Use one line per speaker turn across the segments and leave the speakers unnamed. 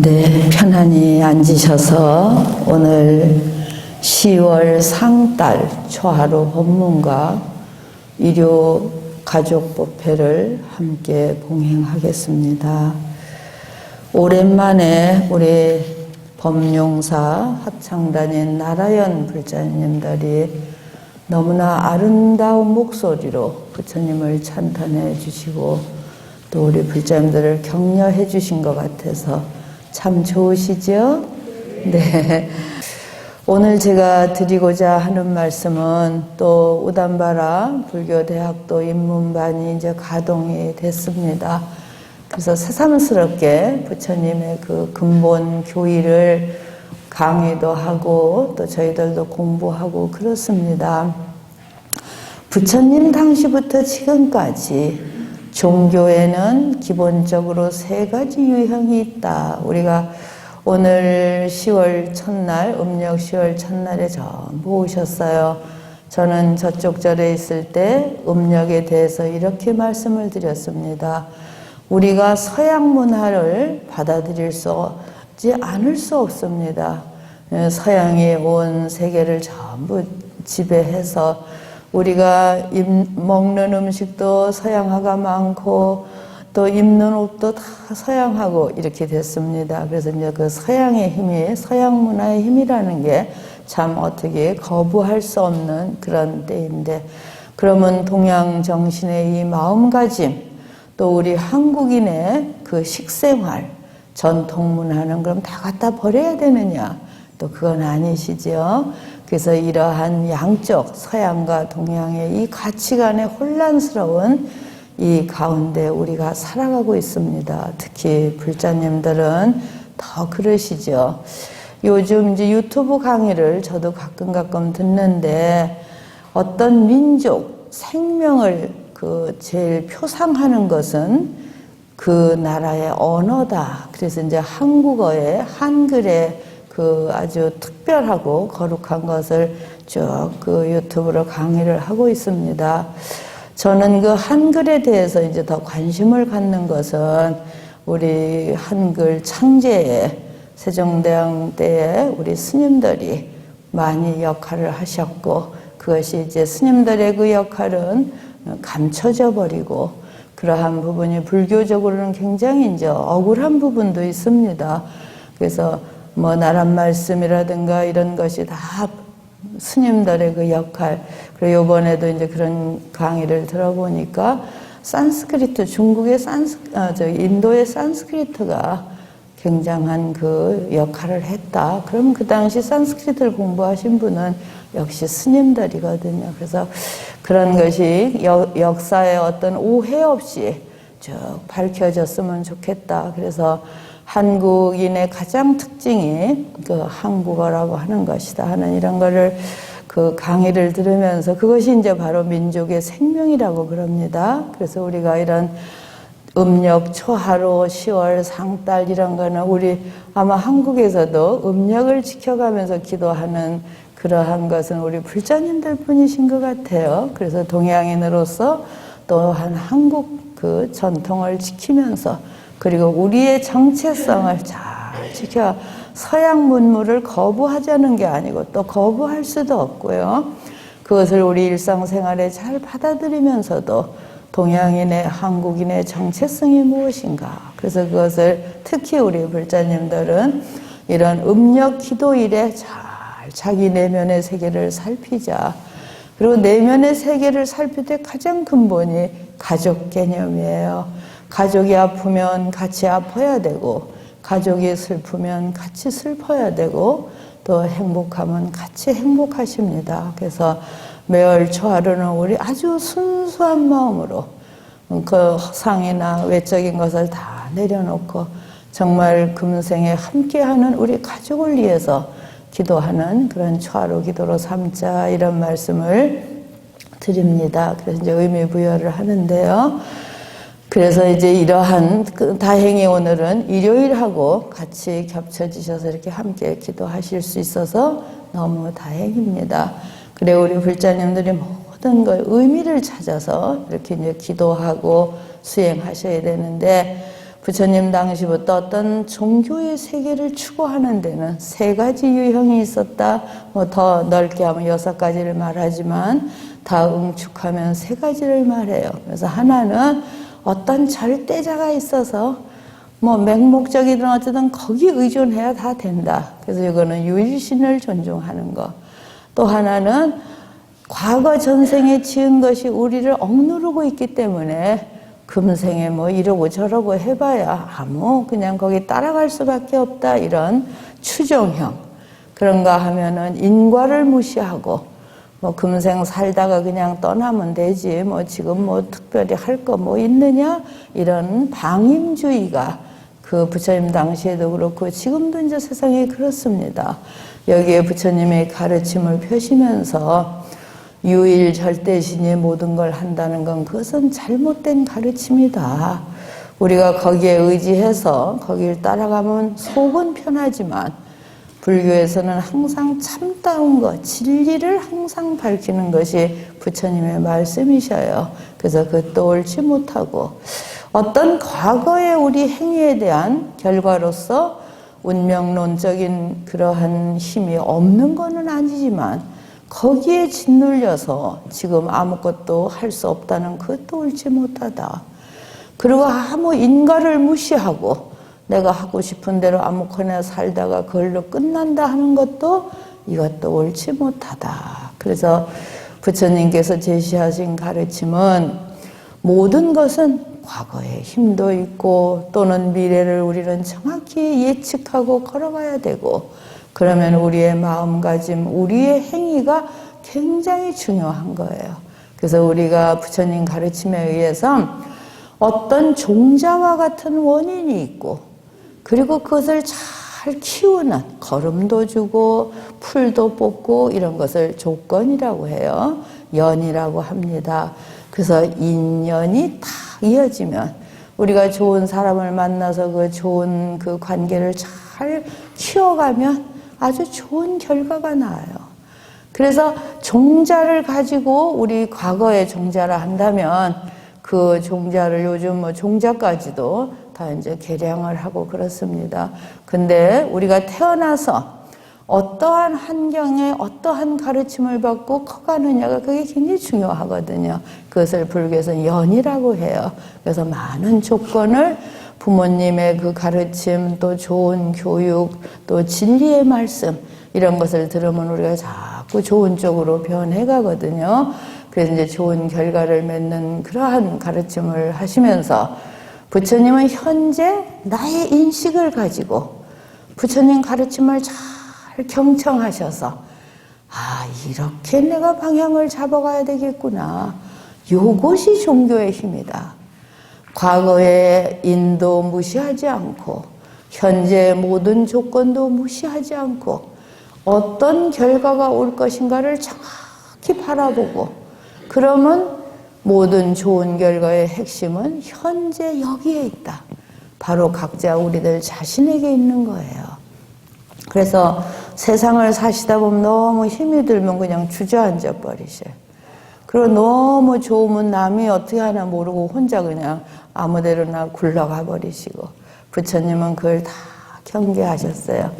네, 편안히 앉으셔서 오늘 10월 상달 초하루 법문과 일요 가족법회를 함께 봉행하겠습니다. 오랜만에 우리 법용사 합창단인 나라연 불자님들이 너무나 아름다운 목소리로 부처님을 찬탄해 주시고 또 우리 불자님들을 격려해 주신 것 같아서 참 좋으시죠? 네. 오늘 제가 드리고자 하는 말씀은 또 우담바라 불교대학도 입문반이 이제 가동이 됐습니다. 그래서 새삼스럽게 부처님의 그 근본 교의를 강의도 하고 또 저희들도 공부하고 그렇습니다. 부처님 당시부터 지금까지 종교에는 기본적으로 3가지 유형이 있다. 우리가 오늘 10월 첫날, 음력 10월 첫날에 전부 오셨어요. 저는 저쪽 절에 있을 때 음력에 대해서 이렇게 말씀을 드렸습니다. 우리가 서양 문화를 받아들일 수 않을 수 없습니다. 서양이 온 세계를 전부 지배해서 우리가 먹는 음식도 서양화가 많고 또 입는 옷도 다 서양하고 이렇게 됐습니다. 그래서 이제 그 서양의 힘이, 서양 문화의 힘이라는 게 참 어떻게 거부할 수 없는 그런 때인데, 그러면 동양 정신의 이 마음가짐, 또 우리 한국인의 그 식생활, 전통 문화는 그럼 다 갖다 버려야 되느냐? 또 그건 아니시죠. 그래서 이러한 양쪽 서양과 동양의 이 가치관의 혼란스러운 이 가운데 우리가 살아가고 있습니다. 특히 불자님들은 더 그러시죠. 요즘 이제 유튜브 강의를 저도 가끔 듣는데 어떤 민족 생명을 그 제일 표상하는 것은 그 나라의 언어다. 그래서 이제 한국어의 한글의 그 아주 특별하고 거룩한 것을 쭉 그 유튜브로 강의를 하고 있습니다. 저는 그 한글에 대해서 이제 더 관심을 갖는 것은 우리 한글 창제에 세종대왕 때에 우리 스님들이 많이 역할을 하셨고, 그것이 이제 스님들의 그 역할은 감춰져 버리고, 그러한 부분이 불교적으로는 굉장히 이제 억울한 부분도 있습니다. 그래서 뭐 나란 말씀이라든가 이런 것이 다 스님들의 그 역할. 그리고 이번에도 이제 그런 강의를 들어보니까 산스크리트, 중국의 인도의 산스크리트가 굉장한 그 역할을 했다. 그럼 그 당시 산스크리트를 공부하신 분은 역시 스님들이거든요. 그래서 그런 것이 역사의 어떤 오해 없이 쭉 밝혀졌으면 좋겠다. 그래서 한국인의 가장 특징이 그 한국어라고 하는 것이다 하는 이런 거를 그 강의를 들으면서 그것이 이제 바로 민족의 생명이라고 그럽니다. 그래서 우리가 이런 음력 초하루 10월 상달 이런 거는 우리 아마 한국에서도 음력을 지켜가면서 기도하는 그러한 것은 우리 불자님들 뿐이신 것 같아요. 그래서 동양인으로서 또한 한국 그 전통을 지키면서 그리고 우리의 정체성을 잘 지켜 서양 문물을 거부하자는 게 아니고 또 거부할 수도 없고요. 그것을 우리 일상생활에 잘 받아들이면서도 동양인의 한국인의 정체성이 무엇인가. 그래서 그것을 특히 우리 불자님들은 이런 음력 기도일에 잘 자기 내면의 세계를 살피자. 그리고 내면의 세계를 살필 때 가장 근본이 가족 개념이에요. 가족이 아프면 같이 아파야 되고 가족이 슬프면 같이 슬퍼야 되고 또 행복하면 같이 행복하십니다. 그래서 매월 초하루는 우리 아주 순수한 마음으로 그 허상이나 외적인 것을 다 내려놓고 정말 금생에 함께하는 우리 가족을 위해서 기도하는 그런 초하루 기도로 삼자 이런 말씀을 드립니다. 그래서 이제 의미 부여를 하는데요. 그래서 이제 이러한 다행히 오늘은 일요일하고 같이 겹쳐지셔서 이렇게 함께 기도하실 수 있어서 너무 다행입니다. 그래 우리 불자님들이 모든 걸 의미를 찾아서 이렇게 이제 기도하고 수행하셔야 되는데 부처님 당시부터 어떤 종교의 세계를 추구하는 데는 3가지 유형이 있었다. 뭐 더 넓게 하면 6가지를 말하지만 다 응축하면 3가지를 말해요. 그래서 하나는 어떤 절대자가 있어서 뭐 맹목적이든 어쨌든 거기 의존해야 다 된다. 그래서 이거는 유일신을 존중하는 거. 또 하나는 과거 전생에 지은 것이 우리를 억누르고 있기 때문에 금생에 뭐 이러고 저러고 해봐야 아무 그냥 거기 따라갈 수밖에 없다. 이런 추종형. 그런가 하면은 인과를 무시하고 뭐 금생 살다가 그냥 떠나면 되지 뭐 지금 뭐 특별히 할 거 뭐 있느냐 이런 방임주의가 그 부처님 당시에도 그렇고 지금도 이제 세상에 그렇습니다. 여기에 부처님의 가르침을 펴시면서 유일 절대신이 모든 걸 한다는 건 그것은 잘못된 가르침이다. 우리가 거기에 의지해서 거기를 따라가면 속은 편하지만 불교에서는 항상 참다운 것, 진리를 항상 밝히는 것이 부처님의 말씀이셔요. 그래서 그것도 옳지 못하고 어떤 과거의 우리 행위에 대한 결과로서 운명론적인 그러한 힘이 없는 것은 아니지만 거기에 짓눌려서 지금 아무것도 할 수 없다는 그것도 옳지 못하다. 그리고 아무 인과를 무시하고 내가 하고 싶은 대로 아무거나 살다가 그걸로 끝난다 하는 것도 이것도 옳지 못하다. 그래서 부처님께서 제시하신 가르침은 모든 것은 과거의 힘도 있고 또는 미래를 우리는 정확히 예측하고 걸어가야 되고 그러면 우리의 마음가짐, 우리의 행위가 굉장히 중요한 거예요. 그래서 우리가 부처님 가르침에 의해서 어떤 종자와 같은 원인이 있고 그리고 그것을 잘 키우는 거름도 주고 풀도 뽑고 이런 것을 조건이라고 해요. 연이라고 합니다. 그래서 인연이 다 이어지면 우리가 좋은 사람을 만나서 그 좋은 그 관계를 잘 키워가면 아주 좋은 결과가 나와요. 그래서 종자를 가지고 우리 과거의 종자라 한다면 그 종자를 요즘 뭐 종자까지도 다 이제 개량을 하고 그렇습니다. 근데 우리가 태어나서 어떠한 환경에 어떠한 가르침을 받고 커가느냐가 그게 굉장히 중요하거든요. 그것을 불교에서 연이라고 해요. 그래서 많은 조건을 부모님의 그 가르침, 또 좋은 교육, 또 진리의 말씀 이런 것을 들으면 우리가 자꾸 좋은 쪽으로 변해가거든요. 그래서 이제 좋은 결과를 맺는 그러한 가르침을 하시면서 부처님은 현재 나의 인식을 가지고 부처님 가르침을 잘 경청하셔서 이렇게 내가 방향을 잡아가야 되겠구나. 요것이 종교의 힘이다. 과거의 인도 무시하지 않고 현재의 모든 조건도 무시하지 않고 어떤 결과가 올 것인가를 정확히 바라보고 그러면 모든 좋은 결과의 핵심은 현재 여기에 있다. 바로 각자 우리들 자신에게 있는 거예요. 그래서 세상을 사시다 보면 너무 힘이 들면 그냥 주저앉아 버리셔요. 그리고 너무 좋으면 남이 어떻게 하나 모르고 혼자 그냥 아무데로나 굴러가 버리시고 부처님은 그걸 다 경계하셨어요.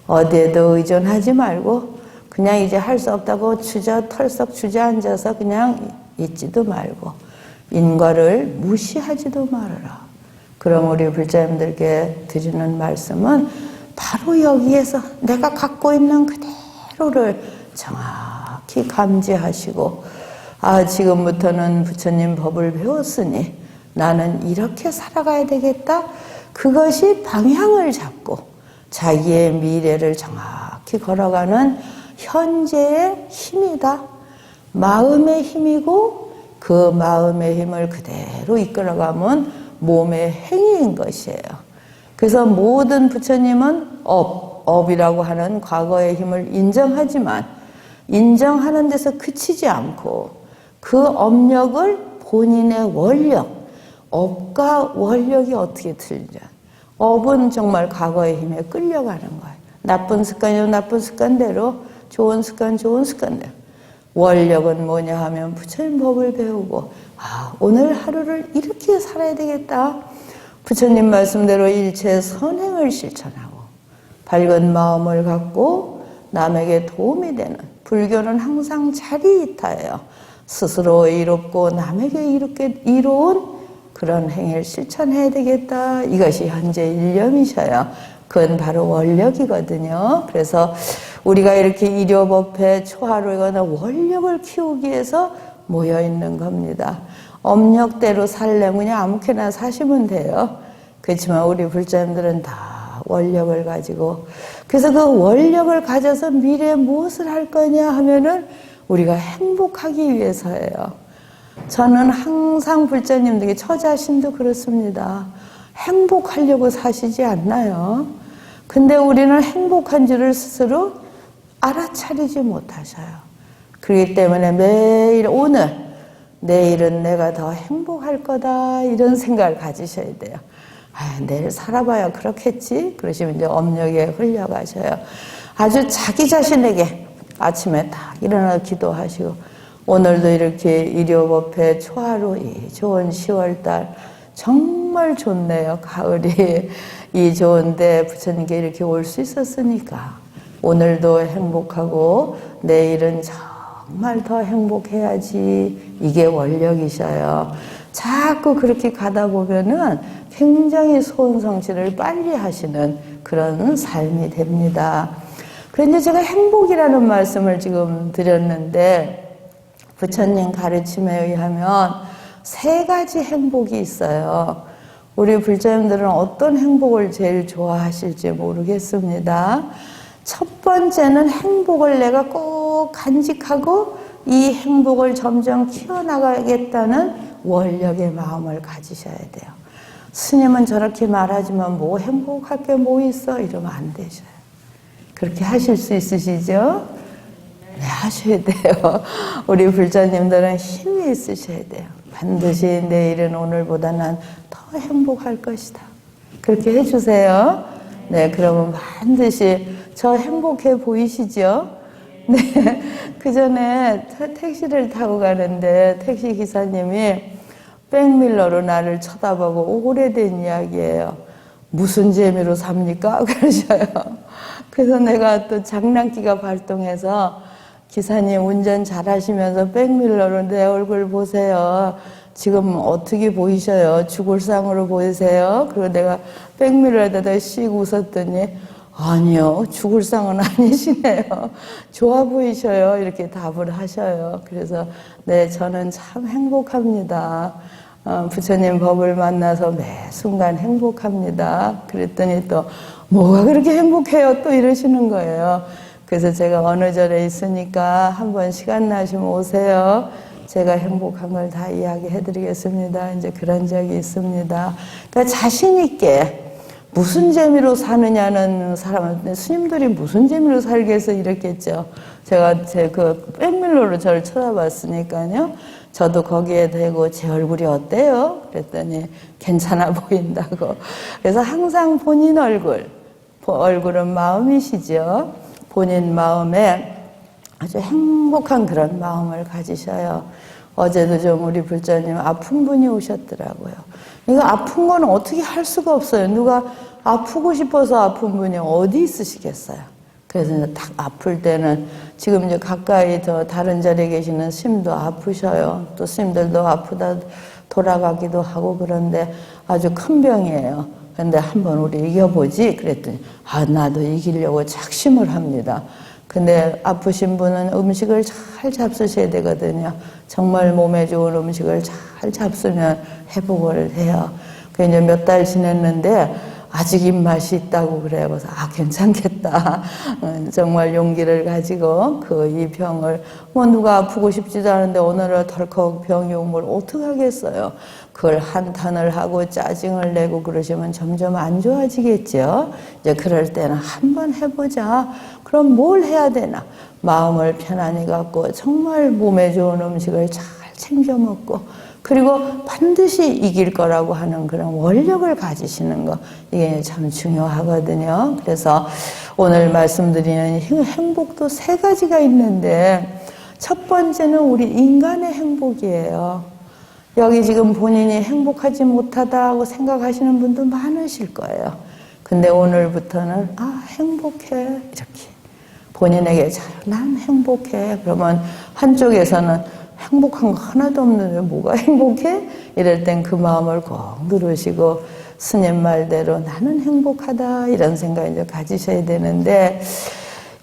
어디에도 의존하지 말고 그냥 이제 할 수 없다고 털썩 주저앉아서 그냥 있지도 말고 인과를 무시하지도 말아라. 그럼 우리 불자님들께 드리는 말씀은 바로 여기에서 내가 갖고 있는 그대로를 정확히 감지하시고 지금부터는 부처님 법을 배웠으니 나는 이렇게 살아가야 되겠다. 그것이 방향을 잡고 자기의 미래를 정확히 걸어가는 현재의 힘이다. 마음의 힘이고 그 마음의 힘을 그대로 이끌어가면 몸의 행위인 것이에요. 그래서 모든 부처님은 업이라고 하는 과거의 힘을 인정하지만 인정하는 데서 그치지 않고 그 업력을 본인의 원력, 업과 원력이 어떻게 틀리냐. 업은 정말 과거의 힘에 끌려가는 거예요. 나쁜 습관이면 나쁜 습관대로, 좋은 습관 좋은 습관대로. 원력은 뭐냐 하면 부처님 법을 배우고 오늘 하루를 이렇게 살아야 되겠다. 부처님 말씀대로 일체 선행을 실천하고 밝은 마음을 갖고 남에게 도움이 되는 불교는 항상 자리이타예요. 스스로 이롭고 남에게 이롭게 이로운 그런 행위를 실천해야 되겠다. 이것이 현재 일념이셔요. 그건 바로 원력이거든요. 그래서 우리가 이렇게 일요법회 초하루거나 원력을 키우기 위해서 모여있는 겁니다. 업력대로 살려면 그냥 아무렇게나 사시면 돼요. 그렇지만 우리 불자님들은 다 원력을 가지고 그래서 그 원력을 가져서 미래에 무엇을 할 거냐 하면은 우리가 행복하기 위해서예요. 저는 항상 불자님들에게 저 자신도 그렇습니다. 행복하려고 사시지 않나요? 근데 우리는 행복한 줄을 스스로 알아차리지 못하셔요. 그렇기 때문에 매일 오늘 내일은 내가 더 행복할 거다 이런 생각을 가지셔야 돼요. 내일 살아봐야 그렇겠지? 그러시면 이제 업력에 흘려가셔요. 아주 자기 자신에게 아침에 딱 일어나 기도하시고 오늘도 이렇게 일요법회 초하루 이 좋은 10월달 정말 좋네요. 가을이 이 좋은데 부처님께 이렇게 올 수 있었으니까 오늘도 행복하고 내일은 정말 더 행복해야지. 이게 원력이셔요. 자꾸 그렇게 가다 보면은 굉장히 소원성취를 빨리 하시는 그런 삶이 됩니다. 그런데 제가 행복이라는 말씀을 지금 드렸는데 부처님 가르침에 의하면 3가지 행복이 있어요. 우리 불자님들은 어떤 행복을 제일 좋아하실지 모르겠습니다. 첫 번째는 행복을 내가 꼭 간직하고 이 행복을 점점 키워나가겠다는 원력의 마음을 가지셔야 돼요. 스님은 저렇게 말하지만 뭐 행복할 게 뭐 있어? 이러면 안 되셔요. 그렇게 하실 수 있으시죠? 네, 하셔야 돼요. 우리 불자님들은 힘이 있으셔야 돼요. 반드시 내일은 오늘보다는 더 행복할 것이다. 그렇게 해주세요. 네, 그러면 반드시 저 행복해 보이시죠? 네, 그 전에 택시를 타고 가는데 택시 기사님이 백밀러로 나를 쳐다보고 오래된 이야기예요. 무슨 재미로 삽니까? 그러셔요. 그래서 내가 또 장난기가 발동해서 기사님 운전 잘하시면서 백밀러로 내 얼굴 보세요. 지금 어떻게 보이셔요? 죽을상으로 보이세요? 그리고 내가 백밀러에다 씩 웃었더니 아니요, 죽을상은 아니시네요. 좋아 보이셔요. 이렇게 답을 하셔요. 그래서 네, 저는 참 행복합니다. 부처님 법을 만나서 매 순간 행복합니다. 그랬더니 또 뭐가 그렇게 행복해요? 또 이러시는 거예요. 그래서 제가 어느 절에 있으니까 한번 시간 나시면 오세요. 제가 행복한 걸 다 이야기해 드리겠습니다. 이제 그런 적이 있습니다. 그러니까 자신 있게 무슨 재미로 사느냐는 사람은 스님들이 무슨 재미로 살겠어 이랬겠죠. 제가 제 그 백밀러로 저를 쳐다봤으니까요. 저도 거기에 대고 제 얼굴이 어때요? 그랬더니 괜찮아 보인다고. 그래서 항상 본인 얼굴은 마음이시죠. 본인 마음에 아주 행복한 그런 마음을 가지셔요. 어제도 좀 우리 불자님 아픈 분이 오셨더라고요. 이거 아픈 거는 어떻게 할 수가 없어요. 누가 아프고 싶어서 아픈 분이 어디 있으시겠어요. 그래서 이제 딱 아플 때는 지금 이제 가까이 저 다른 자리에 계시는 스님도 아프셔요. 또 스님들도 아프다 돌아가기도 하고 그런데 아주 큰 병이에요. 근데 한번 우리 이겨보지 그랬더니 나도 이기려고 작심을 합니다. 근데 아프신 분은 음식을 잘 잡수셔야 되거든요. 정말 몸에 좋은 음식을 잘 잡수면 회복을 해요. 그 이제 몇 달 지냈는데 아직 입맛이 있다고 그래요. 그래서 괜찮겠다. 정말 용기를 가지고 이 병을 누가 아프고 싶지도 않은데 오늘은 덜컥 병이 오면 어떡하겠어요. 그걸 한탄을 하고 짜증을 내고 그러시면 점점 안 좋아지겠죠. 이제 그럴 때는 한번 해보자. 그럼 뭘 해야 되나? 마음을 편안히 갖고 정말 몸에 좋은 음식을 잘 챙겨 먹고 그리고 반드시 이길 거라고 하는 그런 원력을 가지시는 거 이게 참 중요하거든요. 그래서 오늘 말씀드리는 행복도 세 가지가 있는데 첫 번째는 우리 인간의 행복이에요. 여기 지금 본인이 행복하지 못하다고 생각하시는 분도 많으실 거예요. 근데 오늘부터는 행복해 이렇게 본인에게 난 행복해. 그러면 한쪽에서는 행복한 거 하나도 없는데 뭐가 행복해? 이럴 땐 그 마음을 꼭 누르시고 스님 말대로 나는 행복하다 이런 생각을 이제 가지셔야 되는데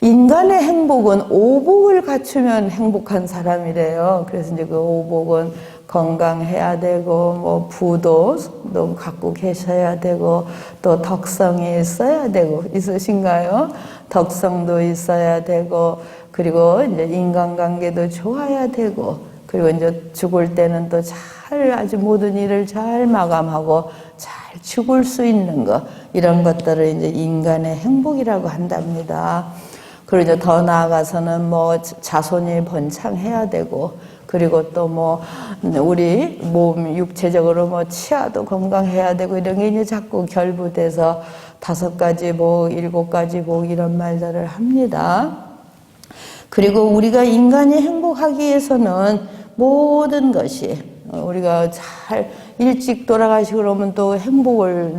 인간의 행복은 오복을 갖추면 행복한 사람이래요. 그래서 이제 그 오복은 건강해야 되고 부도도 갖고 계셔야 되고 또 덕성이 있어야 되고 있으신가요? 덕성도 있어야 되고 그리고 이제 인간관계도 좋아야 되고 그리고 이제 죽을 때는 또 잘 아주 모든 일을 잘 마감하고 잘 죽을 수 있는 것 이런 것들을 이제 인간의 행복이라고 한답니다. 그리고 이제 더 나아가서는 자손이 번창해야 되고 그리고 또 우리 몸 육체적으로 치아도 건강해야 되고 이런 게 이제 자꾸 결부돼서 5가지 복, 7가지 복 이런 말들을 합니다. 그리고 우리가 인간이 행복하기 위해서는 모든 것이 우리가 잘 일찍 돌아가시고 그러면 또 행복을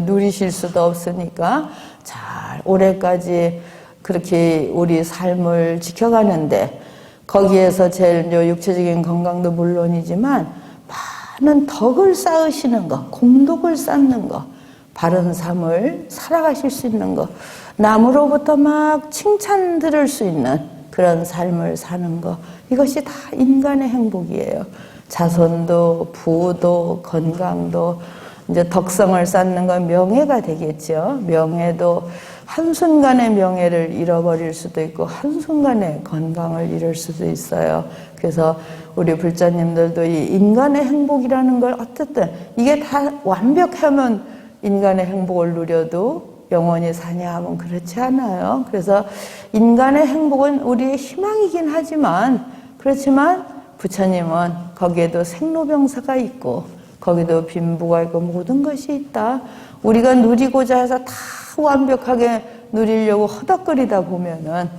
누리실 수도 없으니까 잘 오래까지 그렇게 우리 삶을 지켜가는데 거기에서 제일 육체적인 건강도 물론이지만 많은 덕을 쌓으시는 것, 공덕을 쌓는 것, 바른 삶을 살아가실 수 있는 것, 남으로부터 막 칭찬 들을 수 있는 그런 삶을 사는 것, 이것이 다 인간의 행복이에요. 자손도, 부도, 건강도, 이제 덕성을 쌓는 건 명예가 되겠죠. 명예도 한순간의 명예를 잃어버릴 수도 있고 한순간에 건강을 잃을 수도 있어요. 그래서 우리 불자님들도 이 인간의 행복이라는 걸 어쨌든 이게 다 완벽하면 인간의 행복을 누려도 영원히 사냐 하면 그렇지 않아요. 그래서 인간의 행복은 우리의 희망이긴 하지만 그렇지만 부처님은 거기에도 생로병사가 있고 거기도 빈부가 있고 모든 것이 있다. 우리가 누리고자 해서 다 완벽하게 누리려고 허덕거리다 보면은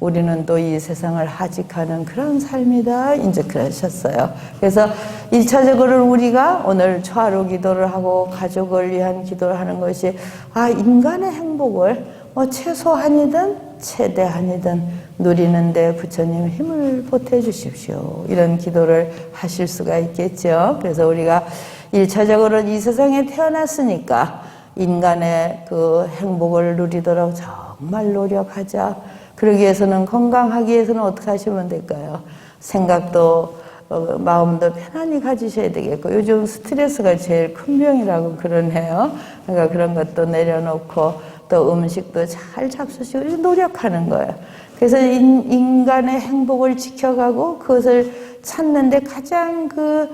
우리는 또 이 세상을 하직하는 그런 삶이다. 이제 그러셨어요. 그래서 1차적으로 우리가 오늘 초하루 기도를 하고 가족을 위한 기도를 하는 것이 인간의 행복을 최소한이든 최대한이든 누리는데 부처님 힘을 보태 주십시오. 이런 기도를 하실 수가 있겠죠. 그래서 우리가 1차적으로 이 세상에 태어났으니까 인간의 그 행복을 누리도록 정말 노력하자. 그러기 위해서는 건강하기 위해서는 어떻게 하시면 될까요? 생각도 마음도 편안히 가지셔야 되겠고, 요즘 스트레스가 제일 큰 병이라고 그러네요. 그러니까 그런 것도 내려놓고 또 음식도 잘 잡수시고 노력하는 거예요. 그래서 인간의 행복을 지켜가고 그것을 찾는데 가장 그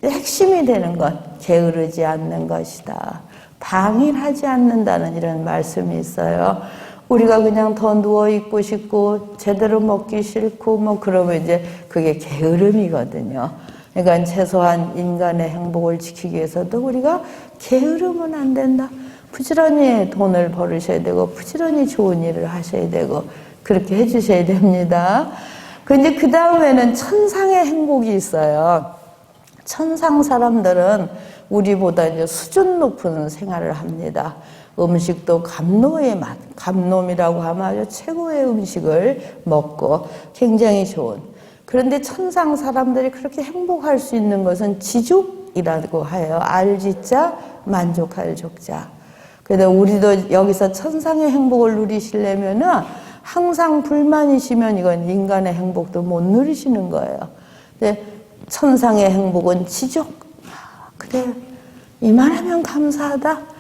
핵심이 되는 것, 게으르지 않는 것이다. 방일하지 않는다는 이런 말씀이 있어요. 우리가 그냥 더 누워있고 싶고 제대로 먹기 싫고 뭐 그러면 이제 그게 게으름이거든요. 그러니까 최소한 인간의 행복을 지키기 위해서도 우리가 게으르면 안 된다. 부지런히 돈을 벌으셔야 되고 부지런히 좋은 일을 하셔야 되고 그렇게 해주셔야 됩니다. 근데 그 다음에는 천상의 행복이 있어요. 천상 사람들은 우리보다 이제 수준 높은 생활을 합니다. 음식도 감노의 맛, 감놈이라고 하면 아주 최고의 음식을 먹고 굉장히 좋은. 그런데 천상 사람들이 그렇게 행복할 수 있는 것은 지족이라고 해요. 알지자, 만족할 족자. 그래서 우리도 여기서 천상의 행복을 누리시려면은 항상 불만이시면 이건 인간의 행복도 못 누리시는 거예요. 근데 천상의 행복은 지족. 그래, 이만하면 감사하다.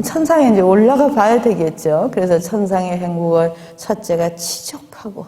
천상에 이제 올라가 봐야 되겠죠. 그래서 천상의 행복은 첫째가 지족하고,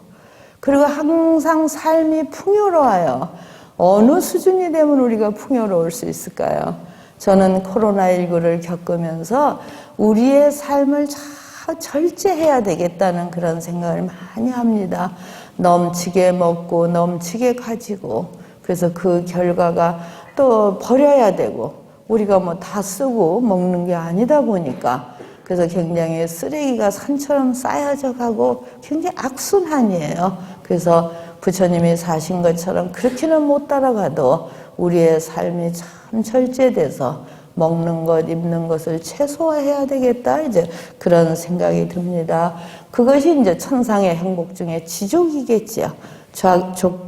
그리고 항상 삶이 풍요로워요. 어느 수준이 되면 우리가 풍요로울 수 있을까요? 저는 코로나19를 겪으면서 우리의 삶을 잘 절제해야 되겠다는 그런 생각을 많이 합니다. 넘치게 먹고 넘치게 가지고, 그래서 그 결과가 또 버려야 되고 우리가 뭐 다 쓰고 먹는 게 아니다 보니까 그래서 굉장히 쓰레기가 산처럼 쌓여져 가고 굉장히 악순환이에요. 그래서 부처님이 사신 것처럼 그렇게는 못 따라가도 우리의 삶이 참 절제돼서 먹는 것, 입는 것을 최소화해야 되겠다. 이제 그런 생각이 듭니다. 그것이 이제 천상의 행복 중에 지족이겠지요.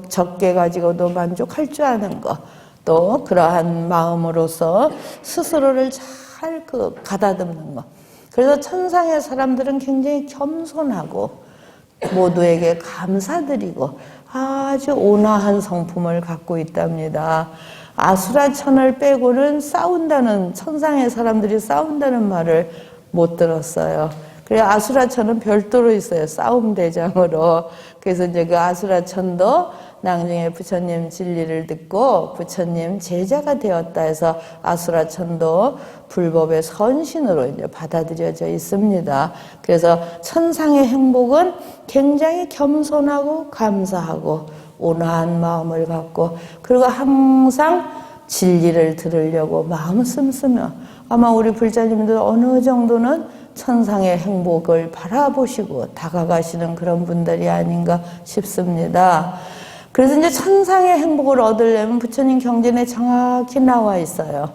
적게 가지고도 만족할 줄 아는 것. 또 그러한 마음으로서 스스로를 잘 가다듬는 것. 그래서 천상의 사람들은 굉장히 겸손하고 모두에게 감사드리고 아주 온화한 성품을 갖고 있답니다. 아수라천을 빼고는 싸운다는, 천상의 사람들이 싸운다는 말을 못 들었어요. 그래서 아수라천은 별도로 있어요. 싸움 대장으로. 그래서 이제 그 아수라천도 나중에 부처님 진리를 듣고 부처님 제자가 되었다 해서 아수라천도 불법의 선신으로 이제 받아들여져 있습니다. 그래서 천상의 행복은 굉장히 겸손하고 감사하고 온화한 마음을 갖고, 그리고 항상 진리를 들으려고 마음 씀으며, 아마 우리 불자님들 어느 정도는 천상의 행복을 바라보시고 다가가시는 그런 분들이 아닌가 싶습니다. 그래서 이제 천상의 행복을 얻으려면 부처님 경전에 정확히 나와 있어요.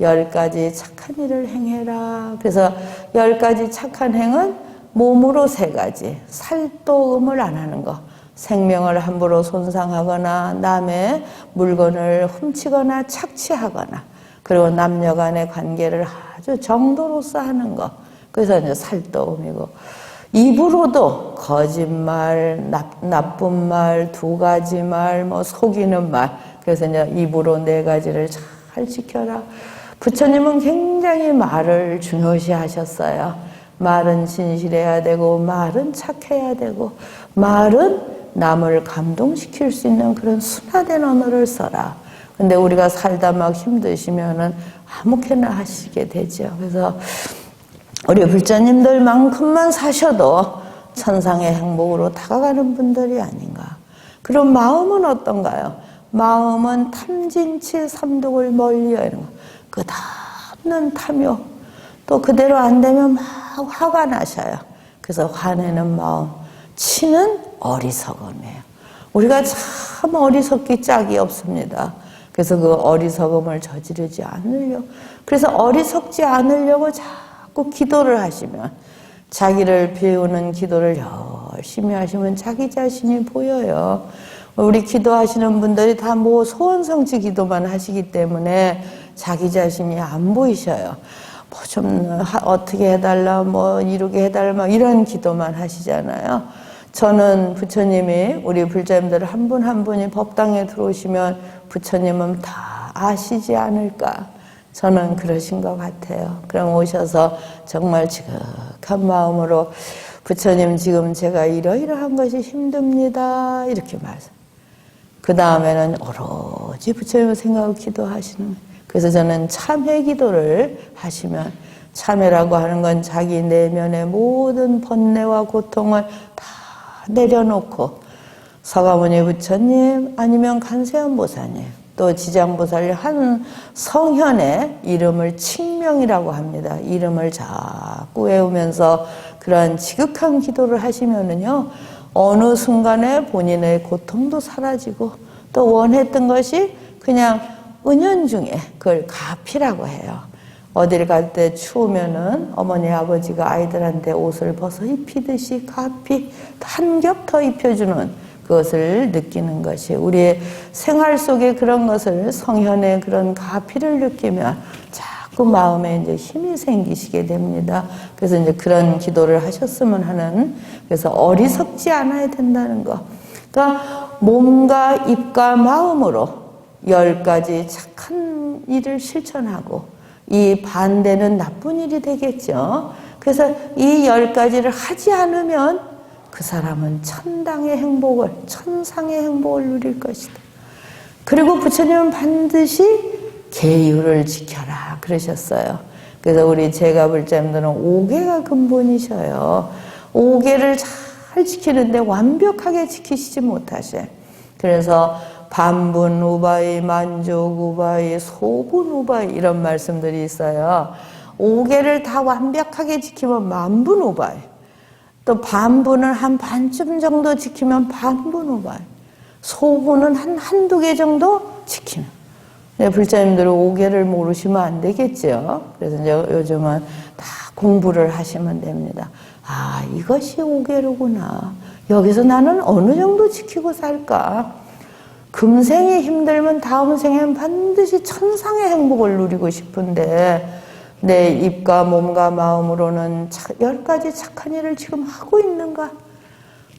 10가지 착한 일을 행해라. 그래서 10가지 착한 행은 몸으로 3가지. 살도음을 안 하는 거. 생명을 함부로 손상하거나 남의 물건을 훔치거나 착취하거나, 그리고 남녀 간의 관계를 아주 정도로서 하는 거. 그래서 이제 살도음이고, 입으로도 거짓말, 나쁜 말, 2가지 말, 뭐 속이는 말. 그래서 이제 입으로 4가지를 잘 지켜라. 부처님은 굉장히 말을 중요시 하셨어요. 말은 진실해야 되고, 말은 착해야 되고, 말은 남을 감동시킬 수 있는 그런 순화된 언어를 써라. 근데 우리가 살다 막 힘드시면은 아무렇게나 하시게 되죠. 그래서 우리 불자님들만큼만 사셔도 천상의 행복으로 다가가는 분들이 아닌가. 그럼 마음은 어떤가요? 마음은 탐진치 삼독을 멀리하여 이런 거. 끝없는 탐욕. 또 그대로 안 되면 막 화가 나셔요. 그래서 화내는 마음. 치는 어리석음이에요. 우리가 참 어리석기 짝이 없습니다. 그래서 그 어리석음을 저지르지 않으려고. 그래서 어리석지 않으려고 자꾸 기도를 하시면, 자기를 비우는 기도를 열심히 하시면 자기 자신이 보여요. 우리 기도하시는 분들이 다 뭐 소원성취 기도만 하시기 때문에 자기 자신이 안 보이셔요. 뭐 좀 어떻게 해달라, 뭐 이루게 해달라, 뭐 이런 기도만 하시잖아요. 저는 부처님이 우리 불자님들 한 분 한 분이 법당에 들어오시면 부처님은 다 아시지 않을까. 저는 그러신 것 같아요. 그럼 오셔서 정말 지극한 마음으로 부처님 지금 제가 이러이러한 것이 힘듭니다. 이렇게 말씀. 그 다음에는 오로지 부처님을 생각하고 기도하시는 거예요. 그래서 저는 참회 기도를 하시면 참회라고 하는 건 자기 내면의 모든 번뇌와 고통을 다 내려놓고 서가모니 부처님 아니면 간세음 보사님 또 지장보살 한 성현의 이름을 칭명이라고 합니다. 이름을 자꾸 외우면서 그러한 지극한 기도를 하시면은요 어느 순간에 본인의 고통도 사라지고 또 원했던 것이 그냥 은연중에 그걸 가피라고 해요. 어딜 갈 때 추우면은 어머니 아버지가 아이들한테 옷을 벗어 입히듯이 가피 한 겹 더 입혀주는 그것을 느끼는 것이 우리의 생활 속에 그런 것을 성현의 그런 가피를 느끼면 자꾸 마음에 이제 힘이 생기시게 됩니다. 그래서 이제 그런 기도를 하셨으면 하는 그래서 어리석지 않아야 된다는 거. 그러니까 몸과 입과 마음으로 10가지 착한 일을 실천하고 이 반대는 나쁜 일이 되겠죠. 그래서 이 10가지를 하지 않으면 그 사람은 천당의 행복을, 천상의 행복을 누릴 것이다. 그리고 부처님은 반드시 계율을 지켜라 그러셨어요. 그래서 우리 제가불자님들은 5계가 근본이셔요. 5계를 잘 지키는데 완벽하게 지키시지 못하셔요. 그래서 반분 우바이, 만족 우바이, 소분 우바이 이런 말씀들이 있어요. 5계를 다 완벽하게 지키면 만분 우바이. 또 반분을 한 반쯤 정도 지키면 반분 우바이. 소분은 한두 개 정도 지키는. 불자님들은 5계를 모르시면 안 되겠죠. 그래서 이제 요즘은 다 공부를 하시면 됩니다. 아, 이것이 5계로구나. 여기서 나는 어느 정도 지키고 살까? 금생이 힘들면 다음 생에는 반드시 천상의 행복을 누리고 싶은데 내 입과 몸과 마음으로는 10가지 착한 일을 지금 하고 있는가?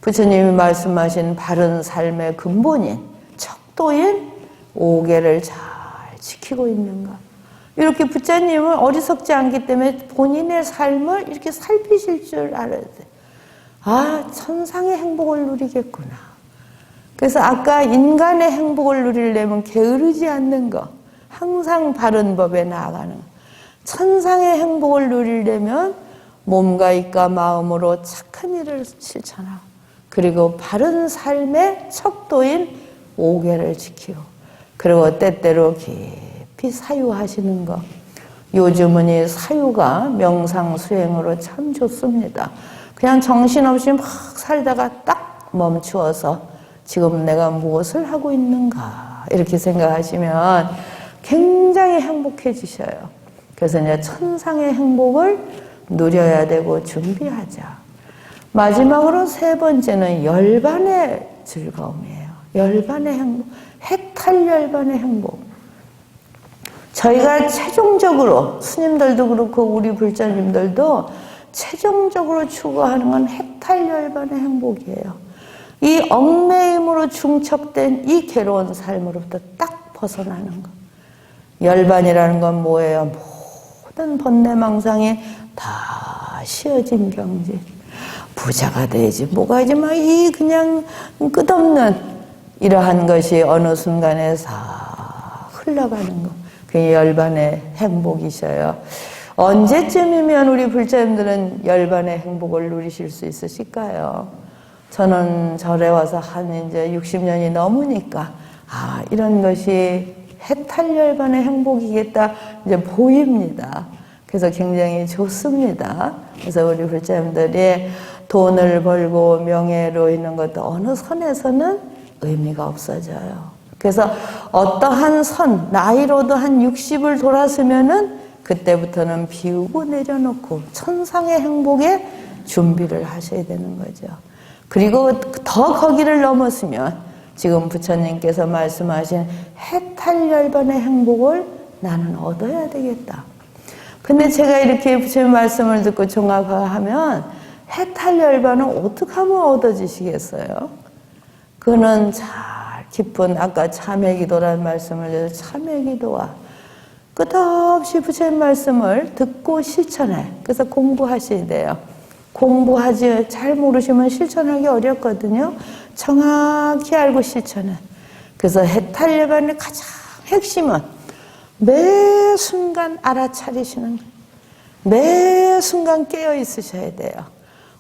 부처님이 말씀하신 바른 삶의 근본인 척도인 5계를 잘 지키고 있는가? 이렇게 부처님은 어리석지 않기 때문에 본인의 삶을 이렇게 살피실 줄 알아야 돼. 아, 천상의 행복을 누리겠구나. 그래서 아까 인간의 행복을 누리려면 게으르지 않는 거, 항상 바른 법에 나아가는 거. 천상의 행복을 누리려면 몸과 입과 마음으로 착한 일을 실천하고 그리고 바른 삶의 척도인 5계를 지키고 그리고 때때로 깊이 사유하시는 거. 요즘은 이 사유가 명상수행으로 참 좋습니다. 그냥 정신없이 막 살다가 딱 멈추어서 지금 내가 무엇을 하고 있는가 이렇게 생각하시면 굉장히 행복해지셔요. 그래서 이제 천상의 행복을 누려야 되고 준비하자. 마지막으로 3번째는 열반의 즐거움이에요. 열반의 행복, 해탈열반의 행복. 저희가 최종적으로 스님들도 그렇고 우리 불자님들도 최종적으로 추구하는 건 해탈열반의 행복이에요. 이 얽매임으로 중첩된 이 괴로운 삶으로부터 딱 벗어나는 것. 열반이라는 건 뭐예요? 모든 번뇌망상이 다 쉬어진 경지. 부자가 되지 뭐가 되지 막 이 그냥 끝없는 이러한 것이 어느 순간에 다 흘러가는 것. 그게 열반의 행복이셔요. 언제쯤이면 우리 불자님들은 열반의 행복을 누리실 수 있으실까요? 저는 절에 와서 한 이제 60년이 넘으니까 아, 이런 것이 해탈열반의 행복이겠다 이제 보입니다. 그래서 굉장히 좋습니다. 그래서 우리 불자님들이 돈을 벌고 명예로 있는 것도 어느 선에서는 의미가 없어져요. 그래서 어떠한 선, 나이로도 한 60을 돌았으면은 그때부터는 비우고 내려놓고 천상의 행복에 준비를 하셔야 되는 거죠. 그리고 더 거기를 넘었으면 지금 부처님께서 말씀하신 해탈열반의 행복을 나는 얻어야 되겠다. 근데 제가 이렇게 부처님 말씀을 듣고 종합하면 해탈열반은 어떻게 하면 얻어지시겠어요? 그는 잘 깊은 아까 참회기도라는 말씀을 드려서 참회기도와 끝없이 부처님 말씀을 듣고 실천해. 그래서 공부하셔야 돼요. 공부하지 잘 모르시면 실천하기 어렵거든요. 정확히 알고 실천해. 그래서 해탈열반의 가장 핵심은 매 순간 알아차리시는 거예요. 매 순간 깨어 있으셔야 돼요.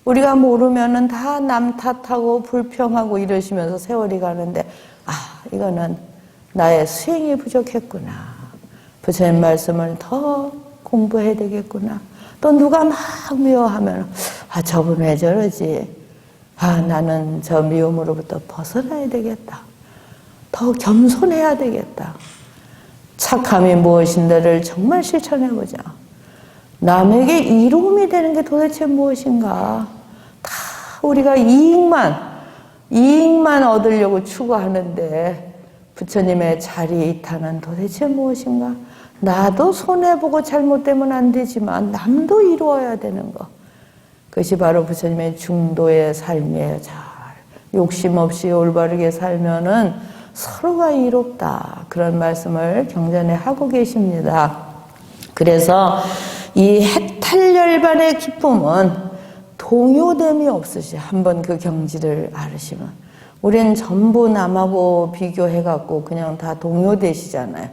우리가 모르면은 다 남 탓하고 불평하고 이러시면서 세월이 가는데, 이거는 나의 수행이 부족했구나. 부처님 말씀을 더 공부해야 되겠구나. 또 누가 막 미워하면, 저분 왜 저러지? 나는 저 미움으로부터 벗어나야 되겠다. 더 겸손해야 되겠다. 착함이 무엇인가를 정말 실천해보자. 남에게 이로움이 되는 게 도대체 무엇인가? 다 우리가 이익만 얻으려고 추구하는데 부처님의 자리 이타는 도대체 무엇인가? 나도 손해보고 잘못되면 안 되지만 남도 이루어야 되는 거. 그것이 바로 부처님의 중도의 삶이에요. 잘 욕심 없이 올바르게 살면은 서로가 이롭다. 그런 말씀을 경전에 하고 계십니다. 그래서 이 해탈열반의 기쁨은 동요됨이 없으시. 한번 그 경지를 알으시면 우린 전부 남하고 비교해갖고 그냥 다 동요되시잖아요.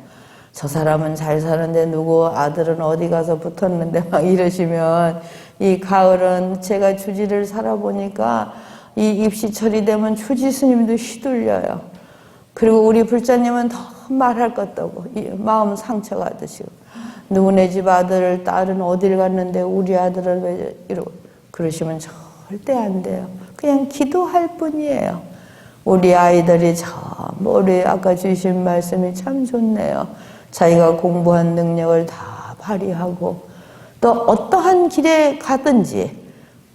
저 사람은 잘 사는데 누구 아들은 어디 가서 붙었는데 막 이러시면, 이 가을은 제가 주지를 살아보니까 이 입시철이 되면 주지 스님도 휘둘려요. 그리고 우리 불자님은 더 말할 것도 없고 마음 상처가 드시고, 누구네 집 아들, 딸은 어딜 갔는데 우리 아들은 왜 이러고 그러시면 절대 안 돼요. 그냥 기도할 뿐이에요. 우리 아이들이 우리 아까 주신 말씀이 참 좋네요. 자기가 공부한 능력을 다 발휘하고 또 어떠한 길에 가든지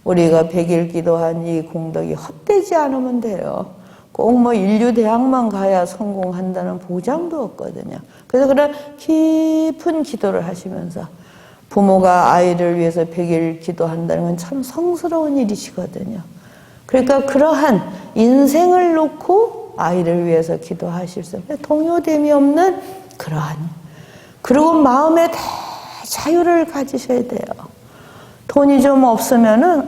우리가 100일 기도한 이 공덕이 헛되지 않으면 돼요. 꼭 인류대학만 가야 성공한다는 보장도 없거든요. 그래서 그런 깊은 기도를 하시면서 부모가 아이를 위해서 100일 기도한다는 건 참 성스러운 일이시거든요. 그러니까 그러한 인생을 놓고 아이를 위해서 기도하실 수 있는 동요됨이 없는 그러한, 그리고 마음의 자유를 가지셔야 돼요. 돈이 좀 없으면은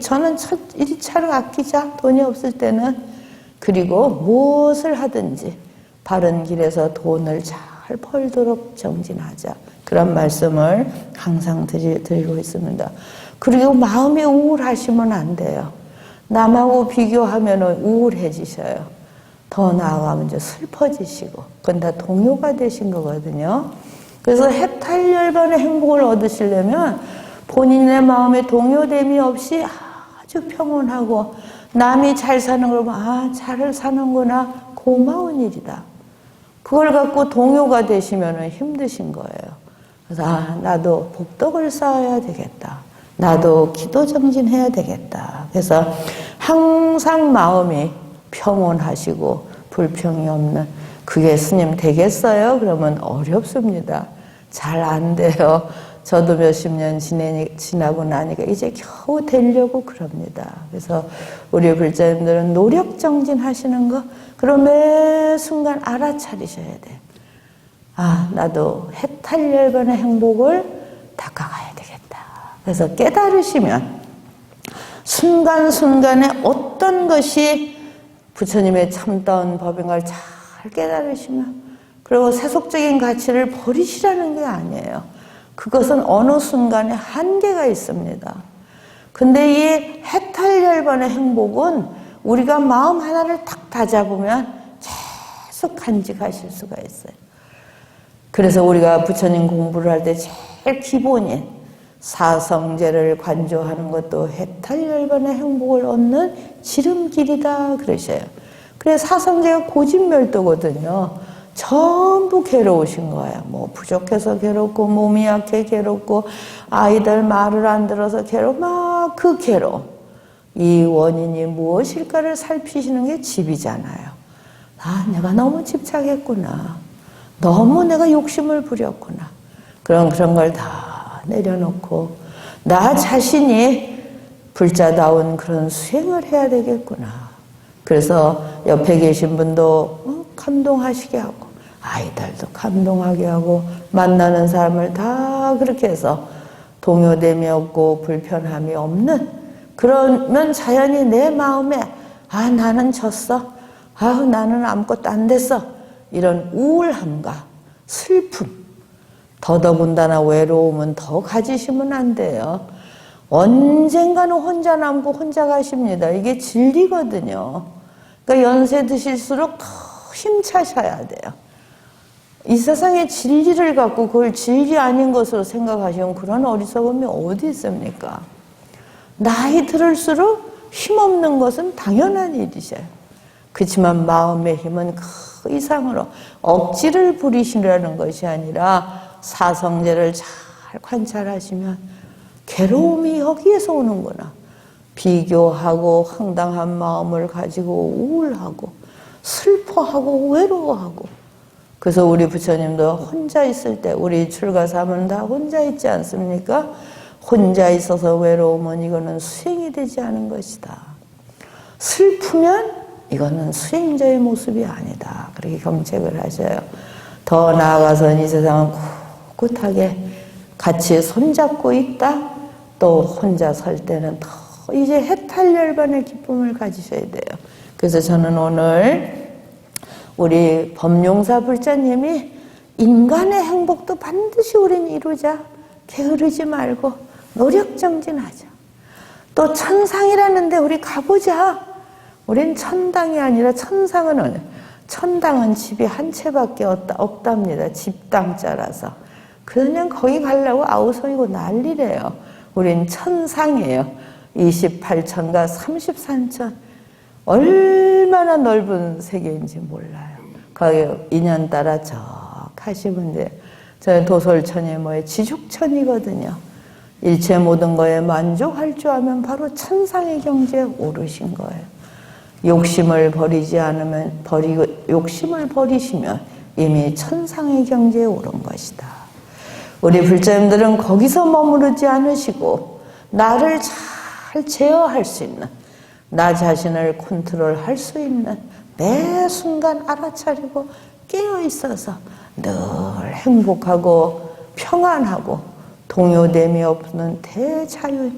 저는 이 차를 아끼자. 돈이 없을 때는. 그리고 무엇을 하든지 바른 길에서 돈을 잘 벌도록 정진하자. 그런 말씀을 항상 드리고 있습니다. 그리고 마음이 우울하시면 안 돼요. 남하고 비교하면 우울해지셔요. 더 나아가면 이제 슬퍼지시고, 그건 다 동요가 되신 거거든요. 그래서 해탈열반의 행복을 얻으시려면 본인의 마음에 동요됨이 없이 아주 평온하고, 남이 잘 사는 걸 보면 잘 사는구나, 고마운 일이다. 그걸 갖고 동요가 되시면 힘드신 거예요. 그래서 나도 복덕을 쌓아야 되겠다. 나도 기도 정진해야 되겠다. 그래서 항상 마음이 평온하시고 불평이 없는, 그게 스님 되겠어요? 그러면 어렵습니다. 잘 안 돼요. 저도 몇십 년 지나고 나니까 이제 겨우 되려고 그럽니다. 그래서 우리 불자님들은 노력 정진하시는 거, 그럼 매 순간 알아차리셔야 돼요. 나도 해탈열반의 행복을 닦아가야 되겠다. 그래서 깨달으시면 순간순간에 어떤 것이 부처님의 참다운 법인가를 잘 깨달으시면, 그리고 세속적인 가치를 버리시라는 게 아니에요. 그것은 어느 순간에 한계가 있습니다. 근데 이 해탈열반의 행복은 우리가 마음 하나를 딱 다잡으면 계속 간직하실 수가 있어요. 그래서 우리가 부처님 공부를 할 때 제일 기본인 사성제를 관조하는 것도 해탈열반의 행복을 얻는 지름길이다 그러셔요. 그래서 사성제가 고집멸도거든요. 전부 괴로우신 거예요. 부족해서 괴롭고, 몸이 약해 괴롭고, 아이들 말을 안 들어서 괴롭고, 막 그 괴로움. 이 원인이 무엇일까를 살피시는 게 집이잖아요. 내가 너무 집착했구나. 너무 내가 욕심을 부렸구나. 그런 걸 다 내려놓고, 나 자신이 불자다운 그런 수행을 해야 되겠구나. 그래서 옆에 계신 분도 감동하시게 하고 아이들도 감동하게 하고 만나는 사람을 다 그렇게 해서 동요됨이 없고 불편함이 없는, 그러면 자연히 내 마음에 아 나는 졌어, 아 나는 아무것도 안 됐어, 이런 우울함과 슬픔, 더더군다나 외로움은 더 가지시면 안 돼요. 언젠가는 혼자 남고 혼자 가십니다. 이게 진리거든요. 그러니까 연세 드실수록 더 힘차셔야 돼요. 이 세상에 진리를 갖고 그걸 진리 아닌 것으로 생각하시면 그런 어리석음이 어디 있습니까? 나이 들을수록 힘없는 것은 당연한 일이셔요. 그렇지만 마음의 힘은 그 이상으로 억지를 부리시라는 것이 아니라 사성제를 잘 관찰하시면 괴로움이 여기에서 오는구나. 비교하고 황당한 마음을 가지고 우울하고 슬퍼하고 외로워하고. 그래서 우리 부처님도 혼자 있을 때 우리 출가사는 다 혼자 있지 않습니까? 혼자 있어서 외로우면 이거는 수행이 되지 않은 것이다. 슬프면 이거는 수행자의 모습이 아니다. 그렇게 경책을 하셔요. 더 나아가서 이 세상은 꿋꿋하게 같이 손잡고 있다. 또 혼자 설 때는 더 이제 해탈열반의 기쁨을 가지셔야 돼요. 그래서 저는 오늘 우리 법룡사 불자님이 인간의 행복도 반드시 우린 이루자. 게으르지 말고 노력정진하자. 또 천상이라는데 우리 가보자. 우린 천당이 아니라 천상은, 천당은 집이 한 채밖에 없답니다. 집당자라서. 그냥 거기 가려고 아우성이고 난리래요. 우린 천상이에요. 28천과 33천. 얼마나 넓은 세계인지 몰라요. 거기 인연 따라 저 가시면 돼요. 저 도솔천이 뭐예요? 지죽천이거든요. 일체 모든 거에 만족할 줄 알면 바로 천상의 경지에 오르신 거예요. 욕심을 버리지 않으면, 욕심을 버리시면 이미 천상의 경지에 오른 것이다. 우리 불자님들은 거기서 머무르지 않으시고 나를 잘 제어할 수 있는, 나 자신을 컨트롤할 수 있는 매 순간 알아차리고 깨어 있어서 늘 행복하고 평안하고 동요됨이 없는 대자유,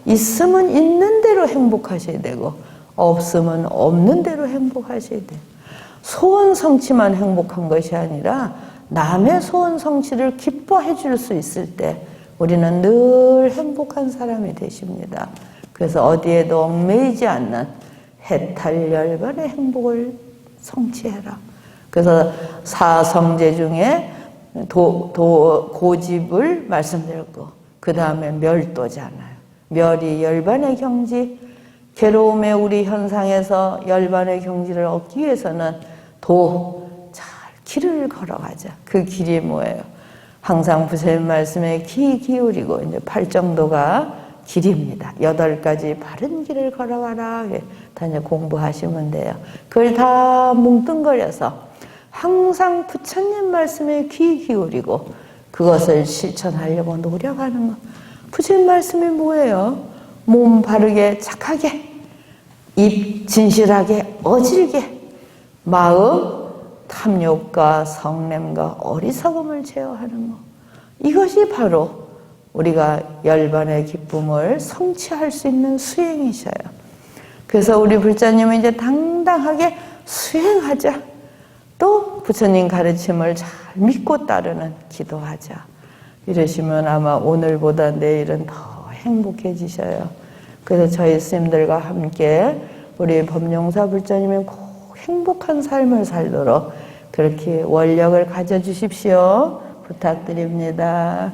있으면 있는 대로 행복하셔야 되고 없으면 없는 대로 행복하셔야 돼요. 소원 성취만 행복한 것이 아니라 남의 소원 성취를 기뻐해 줄 수 있을 때 우리는 늘 행복한 사람이 되십니다. 그래서 어디에도 얽매이지 않는 해탈열반의 행복을 성취해라. 그래서 사성제 중에 고집을 말씀드렸고 그 다음에 멸도잖아요. 멸이 열반의 경지, 괴로움의 우리 현상에서 열반의 경지를 얻기 위해서는 잘 길을 걸어가자. 그 길이 뭐예요? 항상 부처님 말씀에 귀 기울이고 이제 팔정도가 길입니다. 8가지 바른 길을 걸어가라. 다 이제 공부하시면 돼요. 그걸 다 뭉뚱거려서 항상 부처님 말씀에 귀 기울이고 그것을 실천하려고 노력하는 것. 부처님 말씀이 뭐예요? 몸 바르게 착하게, 입 진실하게 어질게, 마음 탐욕과 성냄과 어리석음을 제어하는 것. 이것이 바로 우리가 열반의 기쁨을 성취할 수 있는 수행이셔요. 그래서 우리 불자님은 이제 당당하게 수행하자. 또 부처님 가르침을 잘 믿고 따르는 기도하자. 이러시면 아마 오늘보다 내일은 더 행복해지셔요. 그래서 저희 스님들과 함께 우리 법룡사 불자님의 꼭 행복한 삶을 살도록 그렇게 원력을 가져주십시오. 부탁드립니다.